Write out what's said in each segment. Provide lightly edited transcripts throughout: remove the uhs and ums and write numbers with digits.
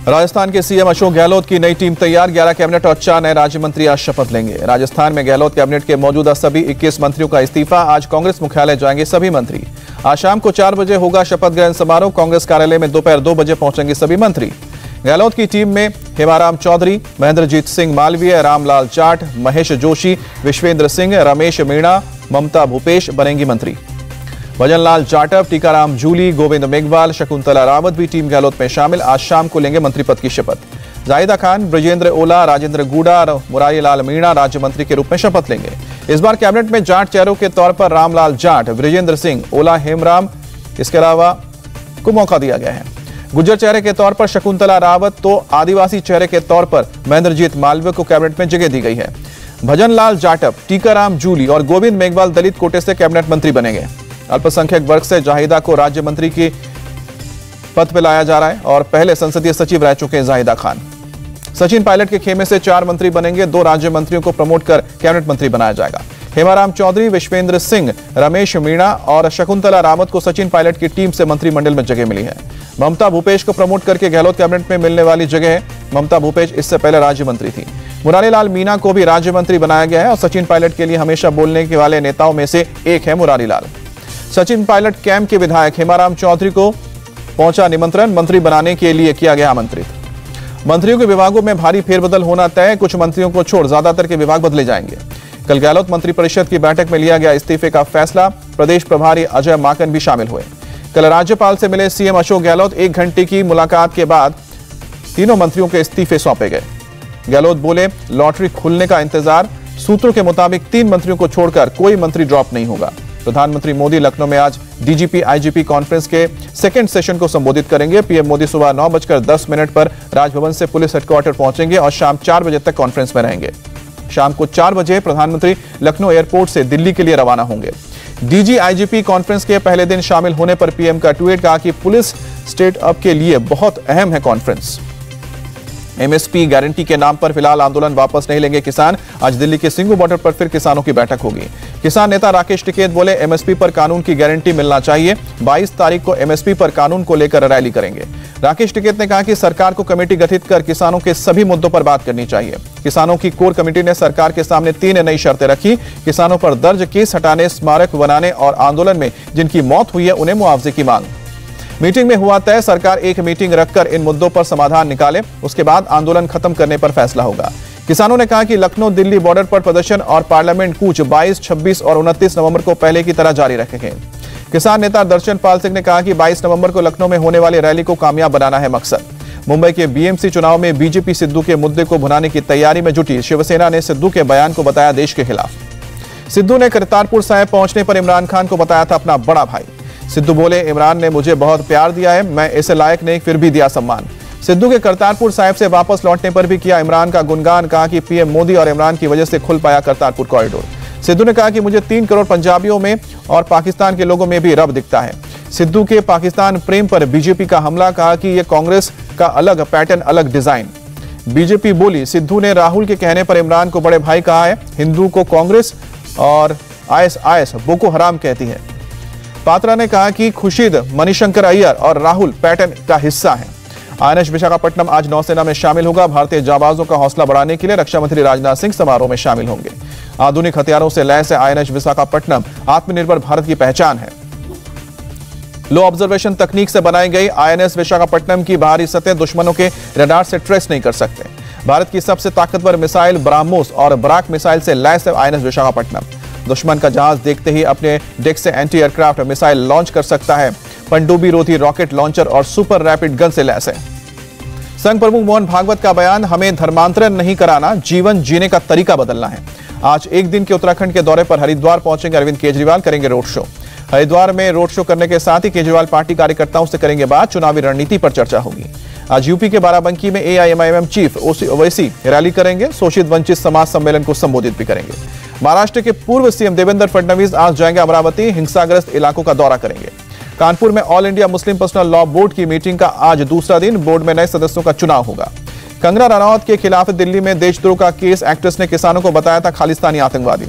राजस्थान के सीएम अशोक गहलोत की नई टीम तैयार। 11 कैबिनेट और 4 नए राज्य मंत्री आज शपथ लेंगे। राजस्थान में गहलोत कैबिनेट के मौजूदा सभी 21 मंत्रियों का इस्तीफा। आज कांग्रेस मुख्यालय जाएंगे सभी मंत्री। आज शाम को 4 बजे होगा शपथ ग्रहण समारोह। कांग्रेस कार्यालय में दोपहर 2 बजे पहुंचेंगे सभी मंत्री। गहलोत की टीम में हेमाराम चौधरी, महेंद्रजीत सिंह मालवीय, रामलाल जाट, महेश जोशी, विश्वेंद्र सिंह, रमेश मीणा, ममता भूपेश बनेंगी मंत्री। भजनलाल जाटव, टीकाराम जूली, गोविंद मेघवाल, शकुंतला रावत भी टीम गहलोत में शामिल। आज शाम को लेंगे मंत्री पद की शपथ। जाहिदा खान, ब्रजेंद्र ओला, राजेंद्र गुडा, मुरारी लाल मीणा राज्य मंत्री के रूप में शपथ लेंगे। इस बार कैबिनेट में जाट चेहरों के तौर पर रामलाल जाट, ब्रजेंद्र सिंह, ओला हेमराम, इसके अलावा को मौका दिया गया है। गुज्जर चेहरे के तौर पर शकुंतला रावत तो आदिवासी चेहरे के तौर पर महेंद्रजीत मालवीय को कैबिनेट में जगह दी गई है। भजनलाल जाटव, टीकाराम जूली और गोविंद मेघवाल दलित कोटे से कैबिनेट मंत्री बनेंगे। अल्पसंख्यक वर्ग से जाहिदा को राज्य मंत्री की पद पर लाया जा रहा है और पहले संसदीय सचिव रह चुके हैं जाहिदा खान। सचिन पायलट के खेमे से 4 मंत्री बनेंगे। 2 राज्य मंत्रियों को प्रमोट कर कैबिनेट मंत्री बनाया जाएगा। हेमाराम चौधरी, विश्वेंद्र सिंह, रमेश मीणा और शकुंतला रावत को सचिन पायलट की टीम से मंत्रिमंडल में जगह मिली है। ममता भूपेश को प्रमोट करके गहलोत कैबिनेट में मिलने वाली जगह है। ममता भूपेश इससे पहले राज्य मंत्री थी। मुरारी लाल मीणा को भी राज्य मंत्री बनाया गया है और सचिन पायलट के लिए हमेशा बोलने के वाले नेताओं में से एक है मुरारी लाल। सचिन पायलट कैंप के विधायक हेमाराम चौधरी को पहुंचा निमंत्रण। मंत्री बनाने के लिए किया गया आमंत्रित। मंत्रियों के विभागों में भारी फेरबदल होना तय। कुछ मंत्रियों को छोड़ ज्यादातर के विभाग बदले जाएंगे। कल गहलोत मंत्रिपरिषद की बैठक में लिया गया इस्तीफे का फैसला। प्रदेश प्रभारी अजय माकन भी शामिल हुए। कल राज्यपाल से मिले सीएम अशोक गहलोत। 1 घंटे की मुलाकात के बाद तीनों मंत्रियों के इस्तीफे सौंपे गए। गहलोत बोले, लॉटरी खुलने का इंतजार। सूत्रों के मुताबिक 3 मंत्रियों को छोड़कर कोई मंत्री ड्रॉप नहीं होगा। प्रधानमंत्री मोदी लखनऊ में आज डीजीपी आईजीपी कॉन्फ्रेंस के 2nd सेशन को संबोधित करेंगे। पीएम मोदी सुबह 9:10 पर राजभवन से पुलिस हेडक्वार्टर पहुंचेंगे और शाम 4 बजे तक कॉन्फ्रेंस में रहेंगे। शाम को 4 बजे प्रधानमंत्री लखनऊ एयरपोर्ट से दिल्ली के लिए रवाना होंगे। डीजी आईजीपी कॉन्फ्रेंस के पहले दिन शामिल होने पर पीएम का ट्वीट, कहा कि पुलिस स्टेट अप के लिए बहुत अहम है कॉन्फ्रेंस। एमएसपी गारंटी के नाम पर फिलहाल आंदोलन वापस नहीं लेंगे किसान। आज दिल्ली के सिंघू बॉर्डर पर फिर किसानों की बैठक होगी। किसान नेता राकेश टिकैत बोले, एमएसपी पर कानून की गारंटी मिलना चाहिए। 22 तारीख को एमएसपी पर कानून को लेकर रैली करेंगे। राकेश टिकैत ने कहा कि सरकार को कमेटी गठित कर किसानों के सभी मुद्दों पर बात करनी चाहिए। किसानों की कोर कमेटी ने सरकार के सामने 3 नई शर्तें रखी। किसानों पर दर्ज केस हटाने, स्मारक बनाने और आंदोलन में जिनकी मौत हुई है उन्हें मुआवजे की मांग। मीटिंग में हुआ तय, सरकार एक मीटिंग रखकर इन मुद्दों पर समाधान निकाले, उसके बाद आंदोलन खत्म करने पर फैसला होगा। किसानों ने कहा कि लखनऊ दिल्ली बॉर्डर पर प्रदर्शन और पार्लियामेंट कूच 22, 26 और 29 नवंबर को पहले की तरह जारी रखेंगे। किसान नेता दर्शन पाल सिंह ने कहा कि 22 नवंबर को लखनऊ में होने वाली रैली को कामयाब बनाना है मकसद। मुंबई के बीएमसी चुनाव में बीजेपी सिद्धू के मुद्दे को भुनाने की तैयारी में जुटी। शिवसेना ने सिद्धू के बयान को बताया देश के खिलाफ। सिद्धू ने करतारपुर साहिब पहुंचने पर इमरान खान को बताया था अपना बड़ा भाई। सिद्धू बोले, इमरान ने मुझे बहुत प्यार दिया है, मैं इसे लायक नहीं फिर भी दिया सम्मान। सिद्धू के करतारपुर साहिब से वापस लौटने पर भी किया इमरान का गुणगान। कहा कि पीएम मोदी और इमरान की वजह से खुल पाया करतारपुर कॉरिडोर। सिद्धू ने कहा कि मुझे 3 करोड़ पंजाबियों में और पाकिस्तान के लोगों में भी रब दिखता है। सिद्धू के पाकिस्तान प्रेम पर बीजेपी का हमला, कहा कि यह कांग्रेस का अलग पैटर्न, अलग डिजाइन। बीजेपी बोली, सिद्धू ने राहुल के कहने पर इमरान को बड़े भाई कहा है। हिंदू को कांग्रेस और आईएसआईएस बोको हराम कहती है। पात्रा ने कहा कि खुर्शीद, मणिशंकर अय्यर और राहुल पैटर्न का हिस्सा है। आईएनएस विशाखापट्टनम आज नौसेना में शामिल होगा। भारतीय जाबाजों का हौसला बढ़ाने के लिए रक्षा मंत्री राजनाथ सिंह समारोह में शामिल होंगे। आधुनिक हथियारों से लैस है आईएनएस विशाखापट्टनम, आत्मनिर्भर भारत की पहचान है। लो ऑब्जर्वेशन तकनीक से बनाई गई आईएनएस विशाखापट्टनम की बाहरी सतह दुश्मनों के रडार से ट्रेस नहीं कर सकते। भारत की सबसे ताकतवर मिसाइल ब्राह्मोस और बराक मिसाइल से लैस है आईएनएस विशाखापट्टनम। दुश्मन का जहाज देखते ही अपने डेक से एंटी एयरक्राफ्ट मिसाइल लॉन्च कर सकता है। पनडुब्बी रोधी रॉकेट लॉन्चर और सुपर रैपिड गन से लैस है। संघ प्रमुख मोहन भागवत का बयान, हमें धर्मांतरण नहीं कराना, जीवन जीने का तरीका बदलना है। आज एक दिन के उत्तराखंड के दौरे पर हरिद्वार पहुंचेंगे अरविंद केजरीवाल, करेंगे रोड शो। हरिद्वार में रोड शो करने के साथ ही केजरीवाल पार्टी कार्यकर्ताओं से करेंगे बात। चुनावी रणनीति पर चर्चा होगी। आज यूपी के बाराबंकी में एआईएमआईएम चीफ ओवैसी रैली करेंगे। शोषित वंचित समाज सम्मेलन को संबोधित भी करेंगे। महाराष्ट्र के पूर्व सीएम देवेंद्र फडणवीस आज जाएंगे अमरावती, हिंसाग्रस्त इलाकों का दौरा करेंगे। कानपुर में all India Muslim personal law board की मीटिंग का आज दूसरा दिन। बोर्ड में नए सदस्यों का चुनाव होगा। कंगना रनौत के खिलाफ दिल्ली में देशद्रोह का केस, एक्ट्रेस ने किसानों को बताया था खालिस्तानी आतंकवादी।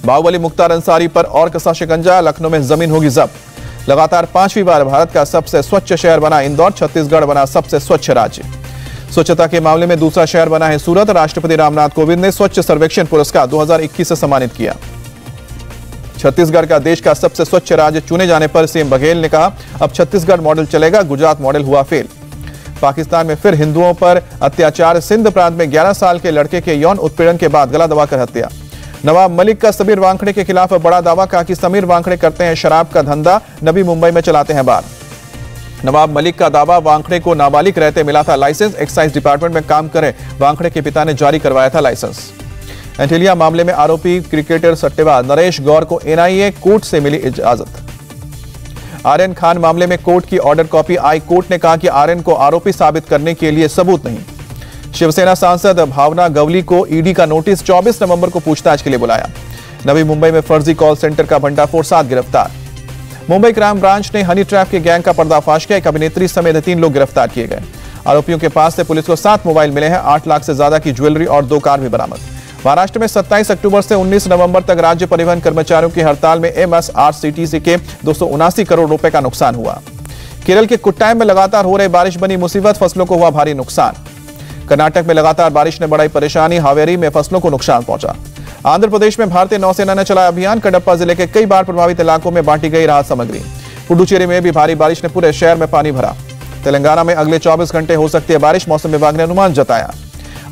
बाहुबली मुख्तार अंसारी पर और कसा शिकंजा, लखनऊ में जमीन होगी जब्त। लगातार 5वीं बार भारत का सबसे स्वच्छ शहर बना इंदौर, छत्तीसगढ़ बना सबसे स्वच्छ राज्य। स्वच्छता के मामले में दूसरा शहर बना है सूरत। राष्ट्रपति रामनाथ कोविंद ने स्वच्छ सर्वेक्षण पुरस्कार 2021 से सम्मानित किया। छत्तीसगढ़ का देश का सबसे स्वच्छ राज्य चुने जाने पर सीएम बघेल ने कहा, अब छत्तीसगढ़ मॉडल चलेगा, गुजरात मॉडल हुआ फेल। पाकिस्तान में फिर हिंदुओं पर अत्याचार। सिंध प्रांत में 11 साल के लड़के के यौन उत्पीड़न के बाद गला दबाकर हत्या। नवाब मलिक का समीर वांखड़े के खिलाफ बड़ा दावा, कहा कि समीर वांखड़े करते हैं शराब का धंधा, नबी मुंबई में चलाते हैं बार। नवाब मलिक का दावा, वांखड़े को नाबालिग रहते मिला था लाइसेंस। एक्साइज डिपार्टमेंट में काम करे वांखड़े के पिता ने जारी करवाया था लाइसेंस। एंटीलिया मामले में आरोपी क्रिकेटर सट्टेबाज नरेश गौर को एनआईए कोर्ट से मिली इजाजत। आर्यन खान मामले में कोर्ट की ऑर्डर कॉपी आई। कोर्ट ने कहा कि आर्यन को आरोपी साबित करने के लिए सबूत नहीं। शिवसेना सांसद भावना गवली को ईडी का नोटिस, 24 नवंबर को पूछताछ के लिए बुलाया। नवी मुंबई में फर्जी कॉल सेंटर का भंडाफोड़, 7 गिरफ्तार। मुंबई क्राइम ब्रांच ने हनी ट्रैप के गैंग का पर्दाफाश किया। एक अभिनेत्री समेत 3 लोग गिरफ्तार किए गए। आरोपियों के पास से पुलिस को 7 मोबाइल मिले हैं। 8 लाख से ज्यादा की ज्वेलरी और 2 कार भी बरामद। महाराष्ट्र में 27 अक्टूबर से 19 नवंबर तक राज्य परिवहन कर्मचारियों की हड़ताल में एमएसआरसीटीसी के 279 करोड़ रुपए का नुकसान हुआ। केरल के कुट्टायम में लगातार हो रही बारिश बनी मुसीबत, फसलों को हुआ भारी नुकसान। कर्नाटक में लगातार बारिश ने बढ़ाई परेशानी, हावेरी में फसलों को नुकसान पहुंचा। आंध्र प्रदेश में भारतीय नौसेना ने चलाया अभियान। कडप्पा जिले के कई बाढ़ प्रभावित इलाकों में बांटी गई राहत सामग्री। पुडुचेरी में भी भारी बारिश ने पूरे शहर में पानी भरा। तेलंगाना में अगले 24 घंटे हो सकती है बारिश, मौसम विभाग ने अनुमान जताया।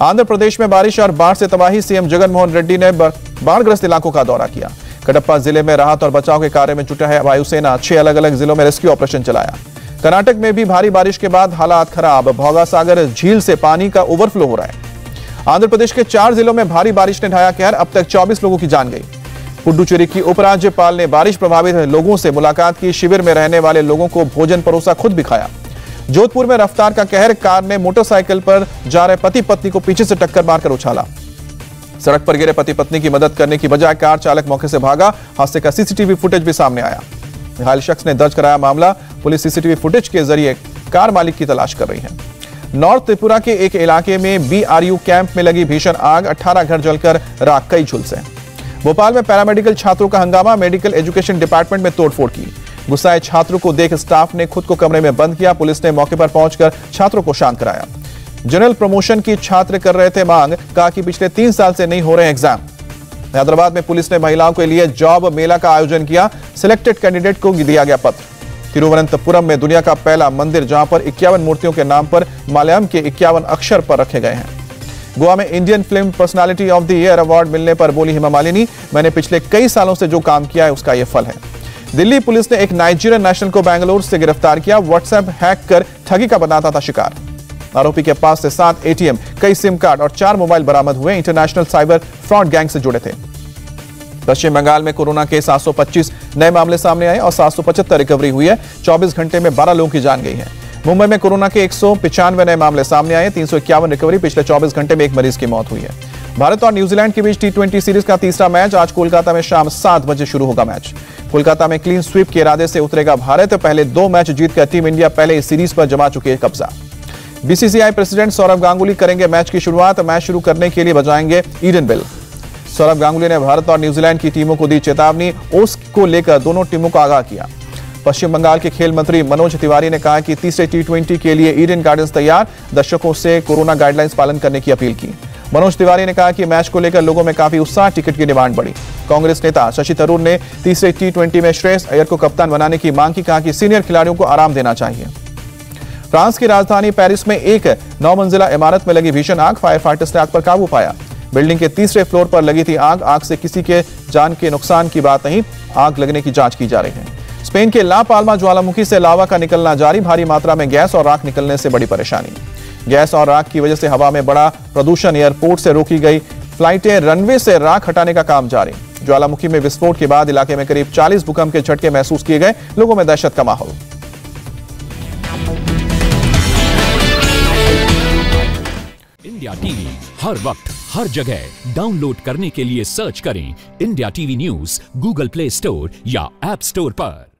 आंध्र प्रदेश में बारिश और बाढ़ से तबाही, सीएम जगनमोहन रेड्डी ने बाढ़ग्रस्त इलाकों का दौरा किया। कडप्पा जिले में राहत और बचाव के कार्य में जुटा है वायुसेना। 6 अलग अलग जिलों में रेस्क्यू ऑपरेशन चलाया। कर्नाटक में भी भारी बारिश के बाद हालात खराब। भोगासागर झील से पानी का ओवरफ्लो हो रहा है। आंध्र प्रदेश के 4 जिलों में भारी बारिश ने ढाया कहर, अब तक 24 लोगों की जान गई। पुडुचेरी की उपराज्यपाल ने बारिश प्रभावित लोगों से मुलाकात की। शिविर में रहने वाले लोगों को भोजन परोसा, खुद भी खाया। जोधपुर में रफ्तार का कहर, कार ने मोटरसाइकिल पर जा रहे पति पत्नी को पीछे से टक्कर मारकर उछाला। सड़क पर गिरे पति पत्नी की मदद करने की बजाय कार चालक मौके से भागा। हादसे का सीसीटीवी फुटेज भी सामने आया। घायल शख्स ने दर्ज कराया मामला। पुलिस सीसीटीवी फुटेज के जरिए कार मालिक की तलाश कर रही है। नॉर्थ त्रिपुरा के एक इलाके में बीआरयू कैंप में लगी भीषण आग, 18 घर जलकर राख, कई झुलसे। भोपाल में पैरामेडिकल छात्रों का हंगामा, मेडिकल एजुकेशन डिपार्टमेंट में तोड़फोड़ की। गुस्साए छात्रों को देख स्टाफ ने खुद को कमरे में बंद किया। पुलिस ने मौके पर पहुंचकर छात्रों को शांत कराया। जनरल प्रमोशन की छात्र कर रहे थे मांग, कहा कि पिछले 3 साल से नहीं हो रहे एग्जाम। हैदराबाद में पुलिस ने महिलाओं के लिए जॉब मेला का आयोजन किया। सिलेक्टेड कैंडिडेट को दिया गया पत्र। तिरुवनंतपुरम में दुनिया का पहला मंदिर, जहां पर 51 मूर्तियों के नाम पर मलयालम के 51 अक्षर पर रखे गए हैं। गोवा में Indian film personality of the year award मिलने पर बोली हेमा मालिनी, मैंने पिछले कई सालों से जो काम किया है उसका यह फल है। दिल्ली पुलिस ने एक नाइजीरियन नेशनल को बेंगलुरु से गिरफ्तार किया। व्हाट्सएप हैक कर ठगी का बनाता था शिकार। आरोपी के पास से 7 एटीएम, कई सिम कार्ड और 4 मोबाइल बरामद हुए। इंटरनेशनल साइबर फ्रॉड गैंग से जुड़े थे। पश्चिम बंगाल में कोरोना के 725 नए मामले सामने आए और 775 रिकवरी हुई है। 24 घंटे में 12 लोगों की जान गई है। मुंबई में कोरोना के 195 नए मामले सामने आए। 351 रिकवरी। पिछले 24 घंटे में 1 मरीज की मौत हुई है। भारत और न्यूजीलैंड के बीच T20 सीरीज का तीसरा मैच आज कोलकाता में शाम 7 बजे शुरू होगा। मैच कोलकाता में क्लीन स्वीप के इरादे से उतरेगा भारत। पहले 2 मैच जीतकर टीम इंडिया पहले इस सीरीज पर जमा चुकी है कब्जा। बीसीसीआई प्रेसिडेंट सौरव गांगुली करेंगे मैच की शुरुआत। मैच शुरू करने के लिए बजाएंगे ईडन बेल। सौरव गांगुली ने भारत और न्यूजीलैंड की टीमों को दी चेतावनी। ओस को लेकर दोनों टीमों को आगाह किया। पश्चिम बंगाल के खेल मंत्री मनोज तिवारी ने कहा कि तीसरे T20 के लिए ईडन गार्डन्स तैयार। दर्शकों से कोरोना गाइडलाइंस पालन करने की अपील की। मनोज तिवारी ने कहा कि मैच को लेकर लोगों में काफी उत्साह, टिकट की डिमांड बढ़ी। कांग्रेस नेता शशि थरूर ने तीसरे T20 में श्रेयस अय्यर को कप्तान बनाने की मांग की। कहा कि सीनियर खिलाड़ियों को आराम देना चाहिए। फ्रांस की राजधानी पेरिस में एक 9 मंजिला इमारत में लगी भीषण आग। फायर फाइटर्स ने आग पर काबू पाया। बिल्डिंग के तीसरे फ्लोर पर लगी थी आग। आग से किसी के जान के नुकसान की बात नहीं। आग लगने की जांच की जा रही है। स्पेन के ला पाल्मा ज्वालामुखी से लावा का निकलना जारी। भारी मात्रा में गैस और राख निकलने से बड़ी परेशानी। गैस और राख की वजह से हवा में बड़ा प्रदूषण। एयरपोर्ट से रोकी गई फ्लाइटें, रनवे से राख हटाने का काम जारी। ज्वालामुखी में विस्फोट के बाद इलाके में करीब 40 भूकंप के झटके महसूस किए गए। लोगों में दहशत का माहौल। इंडिया टीवी हर वक्त हर जगह डाउनलोड करने के लिए सर्च करें India TV news Google play store या ऐप स्टोर पर।